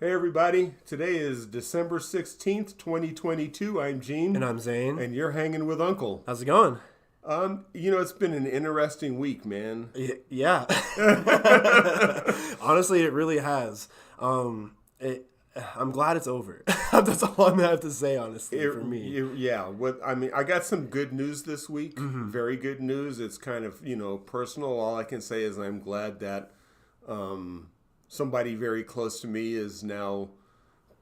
Hey everybody, today is December 16th, 2022. I'm Gene. And I'm Zane. And you're hanging with Uncle. How's it going? It's been an interesting week, man. Yeah. Honestly, it really has. I'm glad it's over. That's all I'm going to have to say, honestly, for me. I got some good news this week. Mm-hmm. Very good news. It's kind of, personal. All I can say is I'm glad that somebody very close to me is now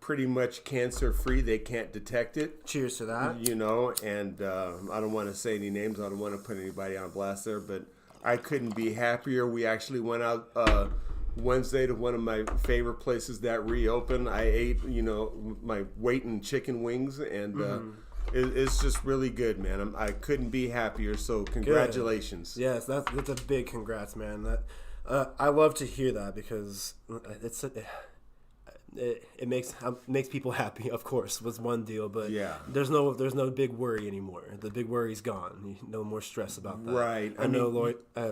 pretty much cancer-free. They can't detect it. Cheers to that. And I don't want to say any names. I don't want to put anybody on blast there, but I couldn't be happier. We actually went out Wednesday to one of my favorite places that reopened. I ate, my weight in chicken wings, and it's just really good, man. I couldn't be happier, so congratulations. Good. Yes, that's a big congrats, man. I love to hear that because it makes people happy. Of course, was one deal, but yeah, there's no big worry anymore. The big worry's gone. No more stress about that. Right. I know Lloyd. I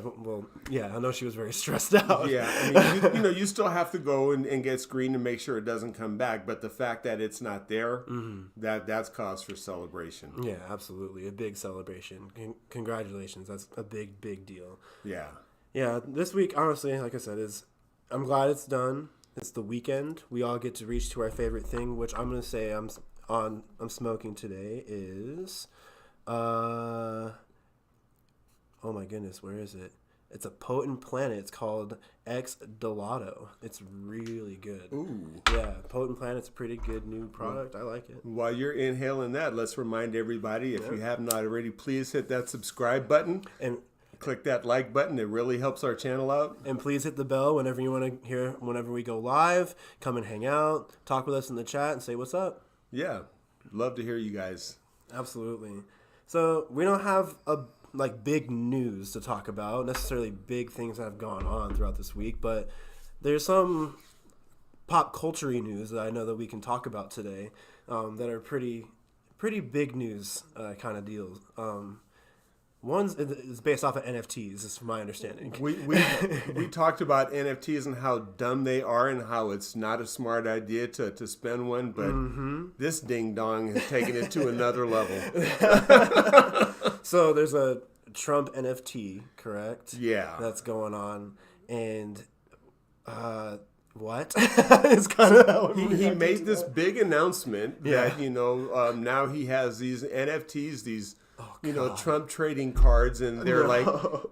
know she was very stressed out. Yeah, you still have to go and get screened and make sure it doesn't come back. But the fact that it's not there, that's cause for celebration. Yeah, absolutely, a big celebration. Congratulations. That's a big deal. Yeah. Yeah, this week, honestly, like I said, I'm glad it's done. It's the weekend. We all get to reach to our favorite thing, which I'm gonna say I'm smoking today is, oh my goodness, where is it? It's a Potent Planet. It's called Ex Delato. It's really good. Ooh. Yeah, Potent Planet's a pretty good new product. I like it. While you're inhaling that, let's remind everybody, if you have not already, please hit that subscribe button and click that like button. It really helps our channel out. And please hit the bell whenever you want to hear, whenever we go live. Come and hang out, talk with us in the chat, and say what's up. Yeah, love to hear you guys. Absolutely. So we don't have big news to talk about, necessarily big things that have gone on throughout this week, but there's some pop culture news that I know that we can talk about today that are pretty big news kind of deals. One's is based off of NFTs, is from my understanding. We talked about NFTs and how dumb they are and how it's not a smart idea to spend one, but this ding dong has taken it to another level. So there's a Trump NFT, correct? Yeah. That's going on, and what? It's kind of how he made this big announcement that now he has these NFTs, these. Trump trading cards, and they're like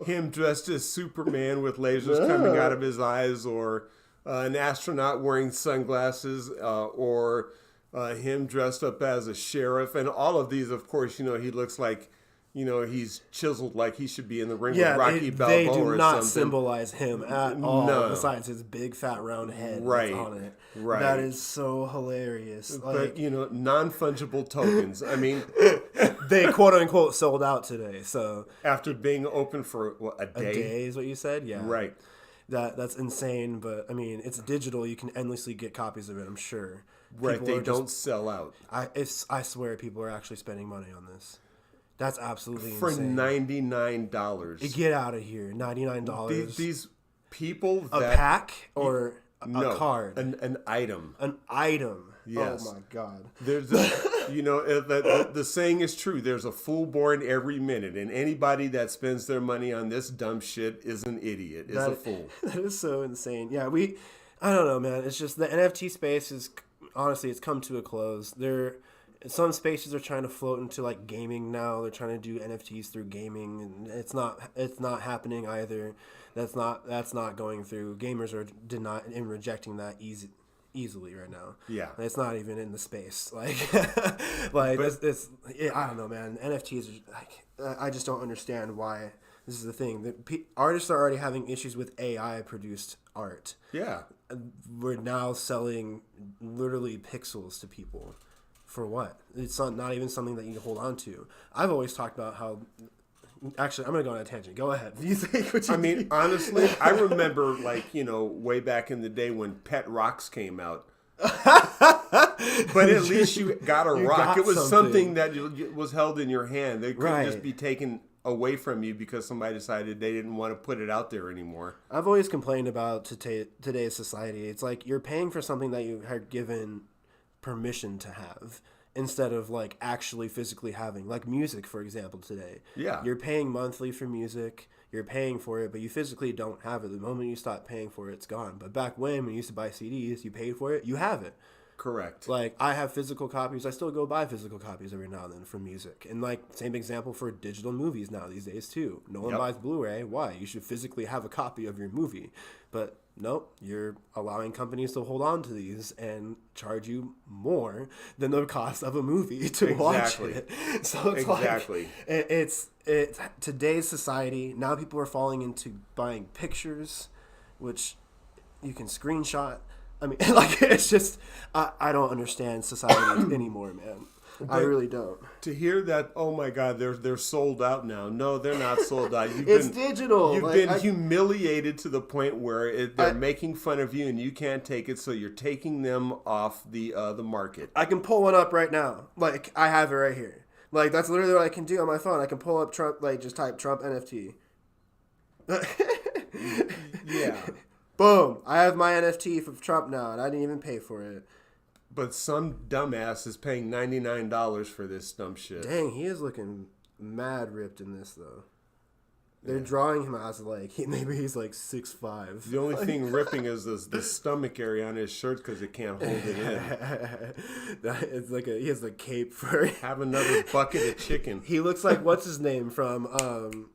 him dressed as Superman with lasers coming out of his eyes, or an astronaut wearing sunglasses, or him dressed up as a sheriff. And all of these, of course, he looks like, he's chiseled like he should be in the ring with Rocky Balboa or something. They do not symbolize him at all, besides his big fat round head that's on it. Right. That is so hilarious. But, non-fungible tokens. I mean... They quote-unquote sold out today, so... After being open for, a day? A day is what you said? Yeah. Right. That's insane, but, I mean, it's digital. You can endlessly get copies of it, I'm sure. Right, they don't sell out. I swear people are actually spending money on this. That's absolutely for insane. $99. Get out of here. $99. These people that... A pack or a card? An item. An item. Yes. Oh, my God. There's the saying is true. There's a fool born every minute, and anybody that spends their money on this dumb shit is an idiot, is a fool. That is so insane. Yeah, I don't know, man. It's just the NFT space is, honestly, it's come to a close. Some spaces are trying to float into like gaming now. They're trying to do NFTs through gaming, and it's not happening either. That's not going through. Gamers are denying and rejecting that easily right now. Yeah, it's not even in the space. I don't know, man. NFTs are like, I just don't understand why this is the thing. Artists are already having issues with AI produced art. Yeah, we're now selling literally pixels to people. For what? It's not even something that you can hold on to. I've always talked about how... Actually, I'm going to go on a tangent. Go ahead. You think what you mean, honestly, I remember, way back in the day when Pet Rocks came out. But at least you got a rock. It was something that was held in your hand. They couldn't just be taken away from you because somebody decided they didn't want to put it out there anymore. I've always complained about today's society. It's like you're paying for something that you are given permission to have instead of like actually physically having, like music, for example, today. Yeah. You're paying monthly for music. You're paying for it, but you physically don't have it. The moment you stop paying for it, it's gone. But back when you used to buy CDs, you paid for it, you have it. Correct. Like, I have physical copies. I still go buy physical copies every now and then for music. And, like, same example for digital movies now these days, too. No one buys Blu-ray. Why? You should physically have a copy of your movie. But, nope, you're allowing companies to hold on to these and charge you more than the cost of a movie to watch it. So it's like, it's today's society. Now people are falling into buying pictures, which you can screenshot. I mean, like, it's just, I don't understand society anymore, man. But I really don't. To hear that, oh my God, they're sold out now. No, they're not sold out. It's digital. You've been humiliated to the point where they're making fun of you and you can't take it, so you're taking them off the market. I can pull one up right now. Like, I have it right here. Like, that's literally what I can do on my phone. I can pull up Trump, like, just type Trump NFT. Yeah. Boom. I have my NFT for Trump now, and I didn't even pay for it. But some dumbass is paying $99 for this dumb shit. Dang, he is looking mad ripped in this, though. They're drawing him as, like, maybe he's, like, 6'5". The only thing ripping is the stomach area on his shirt because it can't hold it in. It's like he has the cape for it. Have another bucket of chicken. He looks like, what's his name from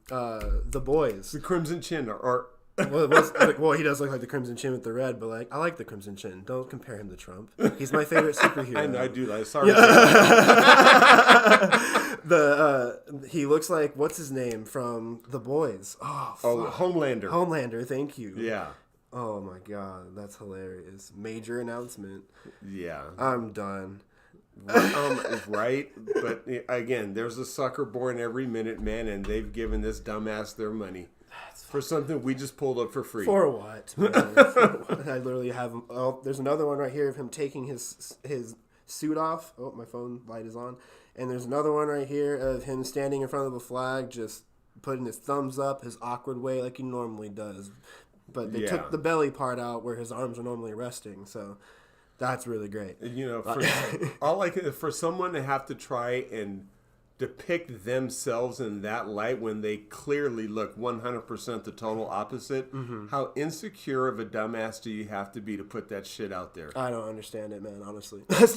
The Boys? The Crimson Chin, or well, he does look like the Crimson Chin with the red, but like I like the Crimson Chin. Don't compare him to Trump. He's my favorite superhero. I know, I do. Sorry. He looks like, what's his name from The Boys? Homelander. Homelander. Thank you. Yeah. Oh my God, that's hilarious. Major announcement. Yeah. I'm done. Right, but again, there's a sucker born every minute, man, and they've given this dumbass their money. For something we just pulled up for free. For what? I literally have him. Oh, there's another one right here of him taking his suit off. Oh, my phone light is on. And there's another one right here of him standing in front of a flag, just putting his thumbs up, his awkward way like he normally does. But they took the belly part out where his arms are normally resting. So that's really great. You know, for someone to have to try and depict themselves in that light when they clearly look 100% the total opposite. How insecure of a dumbass do you have to be to put that shit out there? I don't understand it, man, honestly. I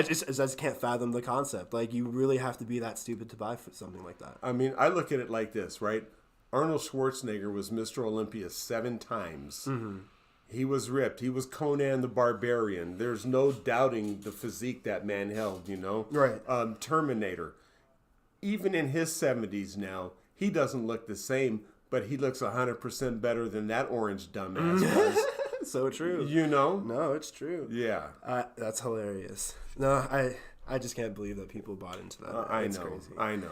just can't fathom the concept. Like, you really have to be that stupid to buy something like that. I mean, I look at it like this, right? Arnold Schwarzenegger was Mr. Olympia 7 times. He was ripped. He was Conan the Barbarian. There's no doubting the physique that man held, you know? Right. Terminator. Even in his 70s now, he doesn't look the same, but he looks 100% better than that orange dumbass was. So true. You know? No, it's true. Yeah. That's hilarious. No, I just can't believe that people bought into that. It's crazy. I know.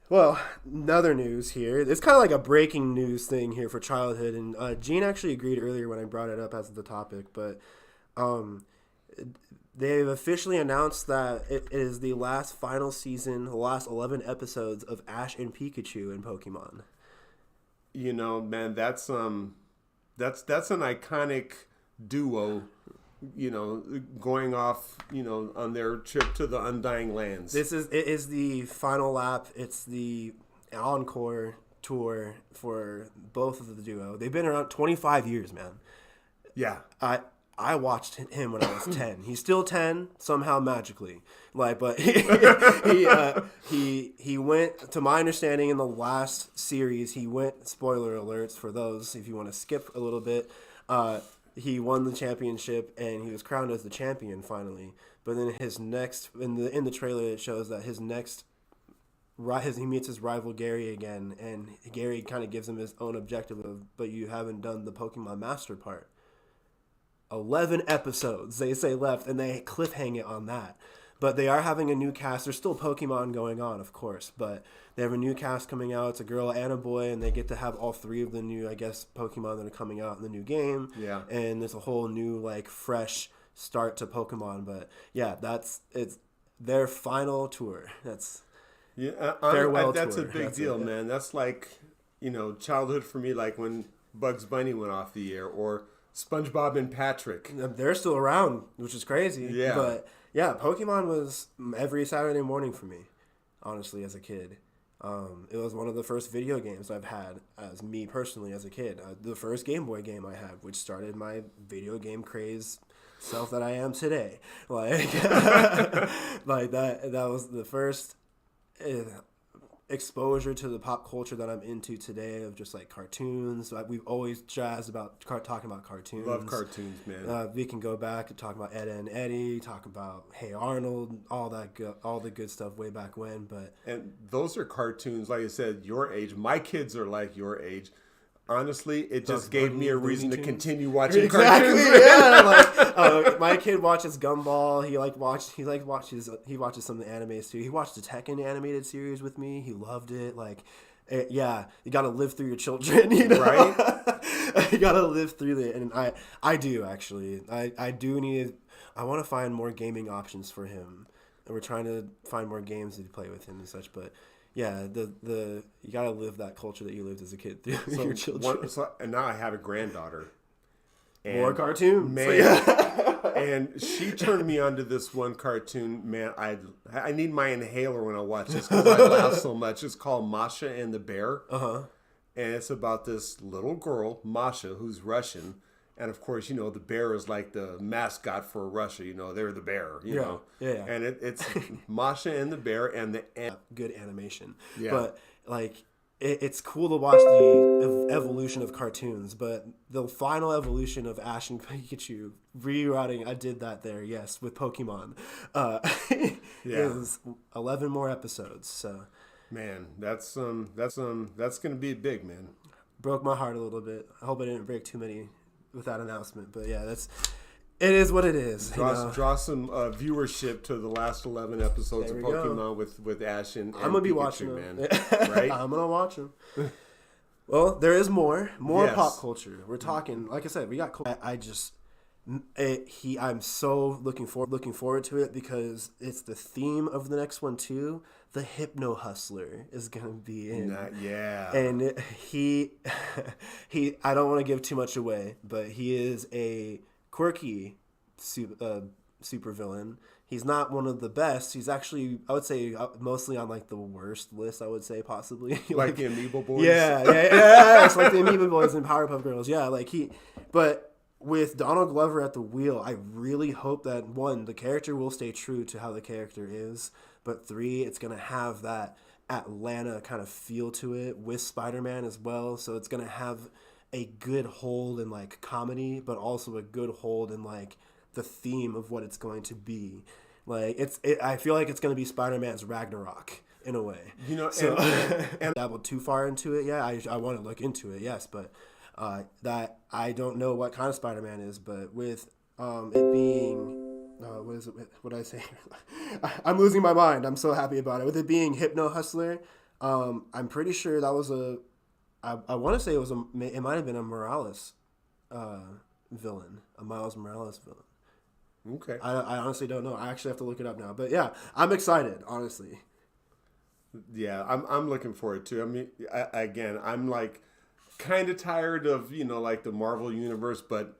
Well, another news here. It's kind of like a breaking news thing here for childhood. And Gene actually agreed earlier when I brought it up as the topic. But they've officially announced that it is the last final season, the last 11 episodes of Ash and Pikachu in Pokemon. You know, man, that's an iconic duo. You know, going off, you know, on their trip to the Undying Lands. It is the final lap. It's the encore tour for both of the duo. They've been around 25 years, man. Yeah. I watched him when I was 10. He's still 10 somehow magically. Like, but he went, to my understanding, in the last series, he went, spoiler alerts for those if you want to skip a little bit, he won the championship and he was crowned as the champion finally. But then his next, in the trailer, it shows that he meets his rival Gary again, and Gary kind of gives him his own objective of, but you haven't done the Pokemon Master part. 11 episodes they say left, and they cliffhang it on that. But they are having a new cast. There's still Pokemon going on, of course, but they have a new cast coming out. It's a girl and a boy, and they get to have all three of the new, I guess, Pokemon that are coming out in the new game. Yeah. And there's a whole new, like, fresh start to Pokemon. But yeah, it's their final tour. Yeah, farewell that's tour. a big That's deal, it, yeah. man. That's like, childhood for me, like when Bugs Bunny went off the air, or SpongeBob and Patrick. They're still around, which is crazy. Yeah. But yeah, Pokemon was every Saturday morning for me, honestly, as a kid. It was one of the first video games I've had as me personally as a kid. The first Game Boy game I had, which started my video game craze self that I am today. Like, like that was the first exposure to the pop culture that I'm into today, of just like cartoons. Like, we've always jazzed about talking about cartoons. Love cartoons, man. We can go back and talk about Ed and Eddie, talk about Hey Arnold, all the good stuff way back when. But And those are cartoons, like I said, your age. My kids are like your age. Honestly, it just gave me a reason to continue watching cartoons. Yeah, like my kid watches Gumball. He watches some of the animes too. He watched the Tekken animated series with me. He loved it. Like, yeah, you got to live through your children, right? You got to live through it, and I do actually. I do need. I want to find more gaming options for him, and we're trying to find more games to play with him and such, but. Yeah, the you gotta live that culture that you lived as a kid through your children. And now I have a granddaughter. And more cartoons, man. And she turned me onto this one cartoon. Man, I need my inhaler when I watch this because I laugh so much. It's called Masha and the Bear. And it's about this little girl, Masha, who's Russian. And of course, the bear is like the mascot for Russia. They're the bear. You know. Yeah. And it's Masha and the Bear and the good animation. Yeah. But like, it's cool to watch the evolution of cartoons. But the final evolution of Ash and Pikachu rerouting, I did that there. Yes, with Pokemon. Is 11 more episodes. So. Man, that's gonna be big, man. Broke my heart a little bit. I hope I didn't break too many with that announcement, but yeah, it is what it is. Draw some viewership to the last 11 episodes of Pokemon with Ash and I'm gonna be Pikachu, watching man. them. Right? I'm gonna watch them. Well, there is more Yes. pop culture. We're talking, like I said, we got. I'm so looking forward to it because it's the theme of the next one too. The Hypno Hustler is gonna be in. And he I don't want to give too much away, but he is a quirky super villain. He's not one of the best. He's actually, I would say, mostly on like the worst list. I would say possibly like the Amiibo Boys. Yeah. It's like the Amiibo Boys and Powerpuff Girls. Yeah, but. With Donald Glover at the wheel, I really hope that, 1, the character will stay true to how the character is, but 3, it's going to have that Atlanta kind of feel to it with Spider-Man as well, so it's going to have a good hold in, like, comedy, but also a good hold in, like, the theme of what it's going to be. Like, I feel like it's going to be Spider-Man's Ragnarok, in a way. And dabbled too far into it, yeah, I want to look into it, yes, but... that I don't know what kind of Spider-Man is, but with it being what is it? What did I say? I'm losing my mind. I'm so happy about it. With it being Hypno Hustler, I'm pretty sure that was I want to say it might have been a Morales villain, a Miles Morales villain. Okay. I honestly don't know. I actually have to look it up now. But yeah, I'm excited, honestly. Yeah, I'm looking forward to it. I mean, I'm like kind of tired of like the Marvel universe, but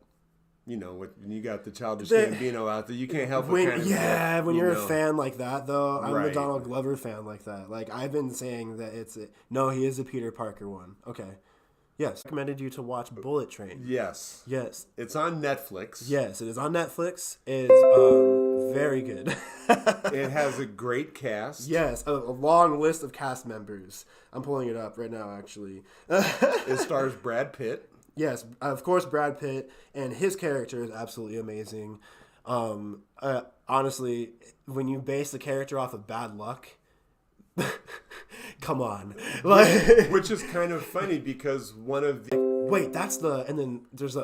when you got the Childish Gambino out there, you can't help but when you're a fan like that, though. I'm Right. a Donald Glover fan like that. Like, I've been saying that he is a Peter Parker one. Okay. Yes. Recommended you to watch Bullet Train. Yes. It's on Netflix. Yes, it is on Netflix. It is very good. It has a great cast. Yes, a long list of cast members. I'm pulling it up right now, actually. It stars Brad Pitt. Yes, of course, Brad Pitt, and his character is absolutely amazing. Honestly, when you base the character off of bad luck, come on. Which is kind of funny because one of the... Wait, and then there's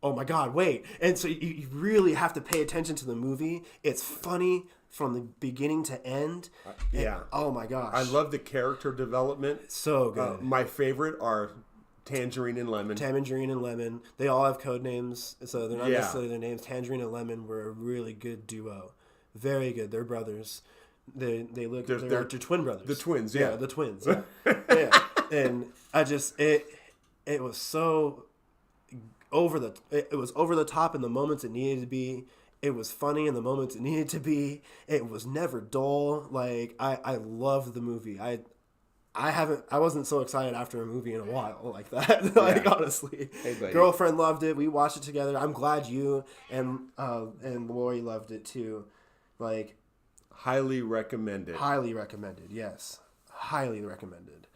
oh my God, wait. And so you really have to pay attention to the movie. It's funny from the beginning to end. Yeah. Oh my gosh. I love the character development. So good. My favorite are Tangerine and Lemon. Tangerine and Lemon. They all have code names, so they're not necessarily their names. Tangerine and Lemon were a really good duo. Very good. They're brothers. They look They're they're twin brothers. The twins, yeah. The twins. Yeah. Yeah. And I just it was so it was over the top in the moments it needed to be. It was funny in the moments it needed to be. It was never dull. Like I loved the movie. I wasn't so excited after a movie in a while like that. Like honestly, hey, girlfriend loved it. We watched it together. I'm glad you and Lori loved it too. Like highly recommended. Highly recommended. Yes, highly recommended.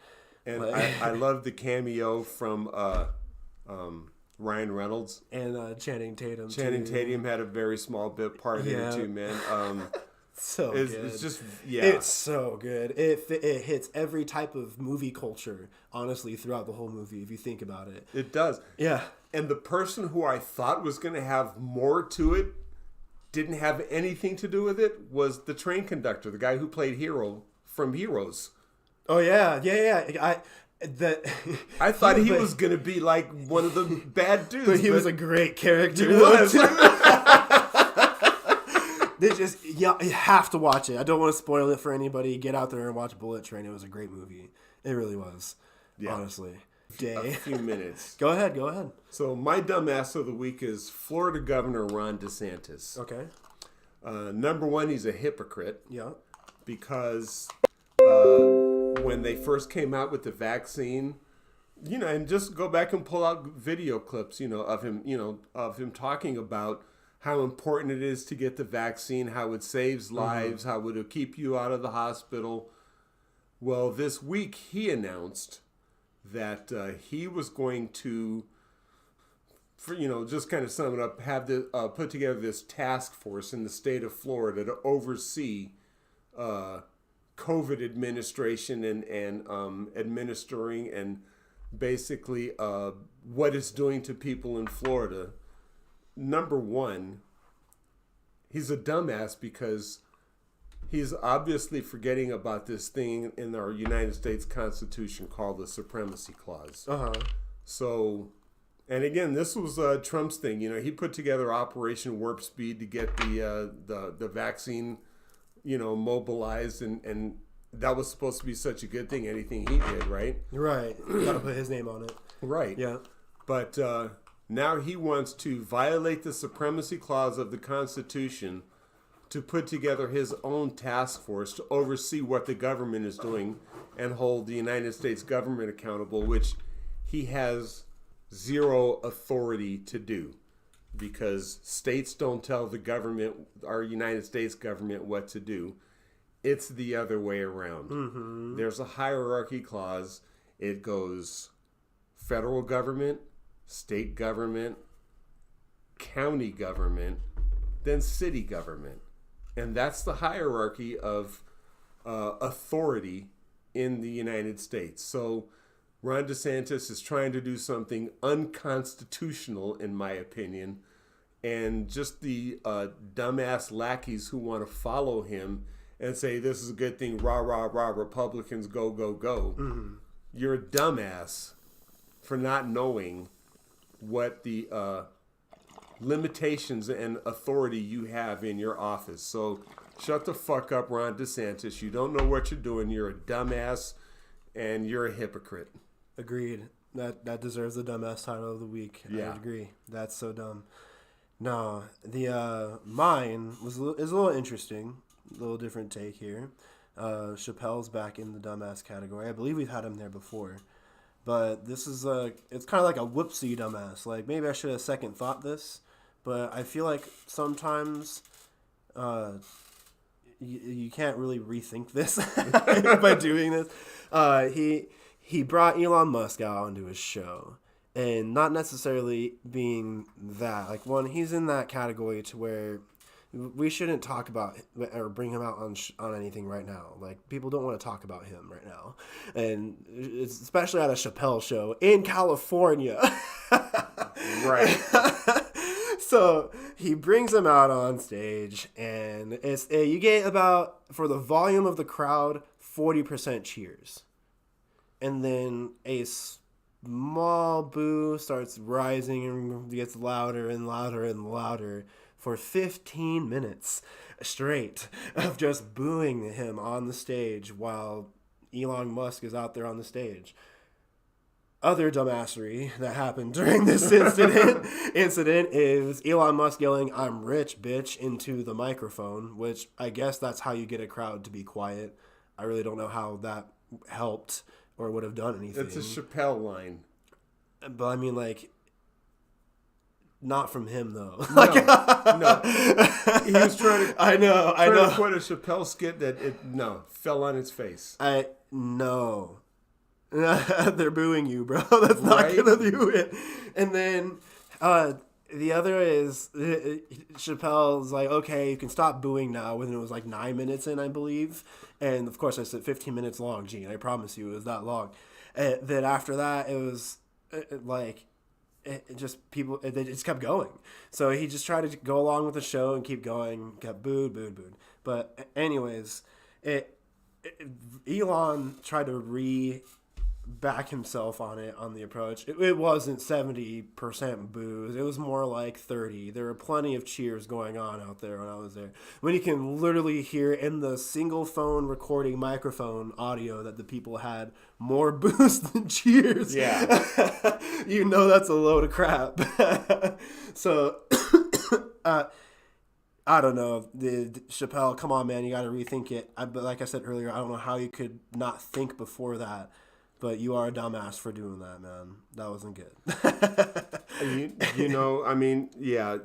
And I love the cameo from Ryan Reynolds and Channing Tatum. Channing Tatum had a very small bit part in it too, man. So good. It's just It's so good. It hits every type of movie culture, honestly, throughout the whole movie. If you think about it, it does. Yeah. And the person who I thought was going to have more to it didn't have anything to do with it was the train conductor, the guy who played Hero from Heroes. Oh yeah. I thought he was going to be like one of the bad dudes. But he was a great character. He was. You have to watch it. I don't want to spoil it for anybody. Get out there and watch Bullet Train. It was a great movie. It really was. Yeah. Honestly. A few minutes. Go ahead. So my dumbass of the week is Florida Governor Ron DeSantis. Okay. Number one, he's a hypocrite. Yeah. Because when they first came out with the vaccine, and just go back and pull out video clips, of him talking about how important it is to get the vaccine, how it saves lives, how it'll keep you out of the hospital. Well, this week he announced that he was going to, just kind of sum it up, have put together this task force in the state of Florida to oversee COVID administration and administering and basically what it's doing to people in Florida. Number one, he's a dumbass because he's obviously forgetting about this thing in our United States Constitution called the Supremacy Clause. So, and again, this was Trump's thing. He put together Operation Warp Speed to get the vaccine, mobilized, and that was supposed to be such a good thing. Anything he did, right? Right. You gotta put his name on it. Right. Yeah. But now he wants to violate the Supremacy Clause of the Constitution to put together his own task force to oversee what the government is doing and hold the United States government accountable, which he has zero authority to do because states don't tell the government, our United States government, what to do. It's the other way around. There's a hierarchy clause. It goes federal government, state government, county government, then city government. And that's the hierarchy of authority in the United States. So Ron DeSantis is trying to do something unconstitutional, in my opinion. And just the dumbass lackeys who want to follow him and say, this is a good thing, rah, rah, rah, Republicans, go, go, go. You're a dumbass for not knowing what the limitations and authority you have in your office. So shut the fuck up, Ron DeSantis. You don't know what you're doing. You're a dumbass and you're a hypocrite. Agreed. That deserves the dumbass title of the week. Yeah. I agree. That's so dumb. No, the mine is a little interesting. A little different take here. Chappelle's back in the dumbass category. I believe we've had him there before. But this is it's kind of like a whoopsie dumbass. Like, maybe I should have second thought this. But I feel like sometimes you can't really rethink this by doing this. He brought Elon Musk out onto his show. And not necessarily being that. Like, one, he's in that category to where we shouldn't talk about or bring him out on anything right now. Like, people don't want to talk about him right now. And it's especially at a Chappelle show in California. Right. So he brings him out on stage, and you get about, for the volume of the crowd, 40% cheers. And then a small boo starts rising and gets louder and louder and louder for 15 minutes straight of just booing him on the stage while Elon Musk is out there on the stage. Other dumbassery that happened during this incident is Elon Musk yelling, "I'm rich, bitch," into the microphone, which I guess that's how you get a crowd to be quiet. I really don't know how that helped or would have done anything. It's a Chappelle line. But I mean, like, not from him though. No. He was trying to. I know. To quote a Chappelle skit that fell on its face. I know. They're booing you, bro. That's not gonna do it. And then the other is Chappelle's like, okay, you can stop booing now. When it was like 9 minutes in, I believe. And of course, I said 15 minutes long, Gene. I promise you, it was that long. Then after that, it was like. It just they just kept going. So he just tried to go along with the show and keep going. Got booed. But anyways, Elon tried to back himself on the approach. It wasn't 70% boos. It was more like 30. There were plenty of cheers going on out there when I was there. When you can literally hear in the single phone recording microphone audio that the people had more boos than cheers. Yeah. You know that's a load of crap. So, I don't know. Chappelle, come on, man. You got to rethink it. But like I said earlier, I don't know how you could not think before that. But you are a dumbass for doing that, man. That wasn't good. I mean, yeah.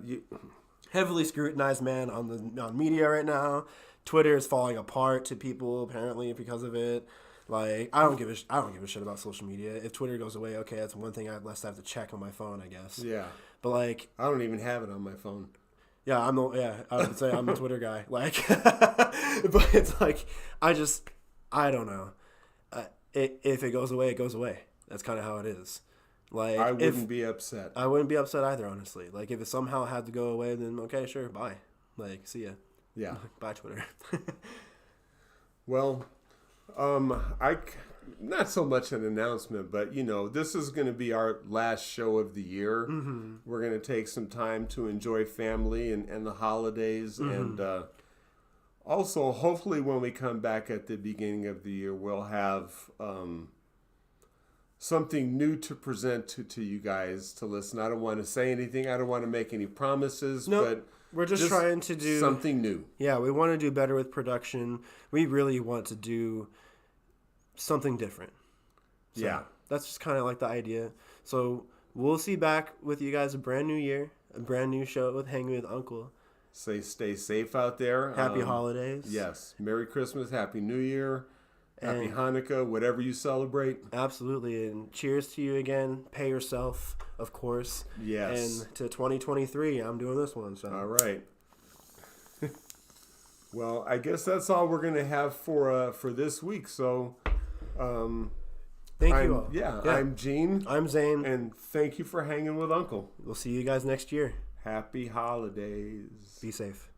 Heavily scrutinized man on media right now. Twitter is falling apart to people apparently because of it. Like, I don't give a shit about social media. If Twitter goes away, okay, that's one thing I less have to check on my phone, I guess. Yeah. But like, I don't even have it on my phone. Yeah, I would say I'm the Twitter guy. Like, but it's like I don't know. If it goes away, it goes away. That's kind of how it is. Like, I wouldn't be upset. I wouldn't be upset either, honestly. Like, if it somehow had to go away, then okay, sure, bye. Like, see ya. Yeah. Bye, Twitter. Well, not so much an announcement, but this is going to be our last show of the year. Mm-hmm. We're going to take some time to enjoy family and the holidays, mm-hmm. and also hopefully when we come back at the beginning of the year, we'll have something new to present to you guys to listen. I don't want to say anything. I don't want to make any promises, but we're just trying to do something new. Yeah, we want to do better with production. We really want to do something different. So yeah. That's just kind of like the idea. So we'll see back with you guys a brand new year, a brand new show with Hanging with Uncle. Stay safe out there. Happy holidays. Yes. Merry Christmas. Happy New Year. Happy Hanukkah. Whatever you celebrate. Absolutely. And cheers to you again. Pay yourself, of course. Yes. And to 2023, I'm doing this one. So. All right. Well, I guess that's all we're going to have for this week. So, thank you all. Yeah, I'm Gene. I'm Zane. And thank you for hanging with Uncle. We'll see you guys next year. Happy holidays. Be safe.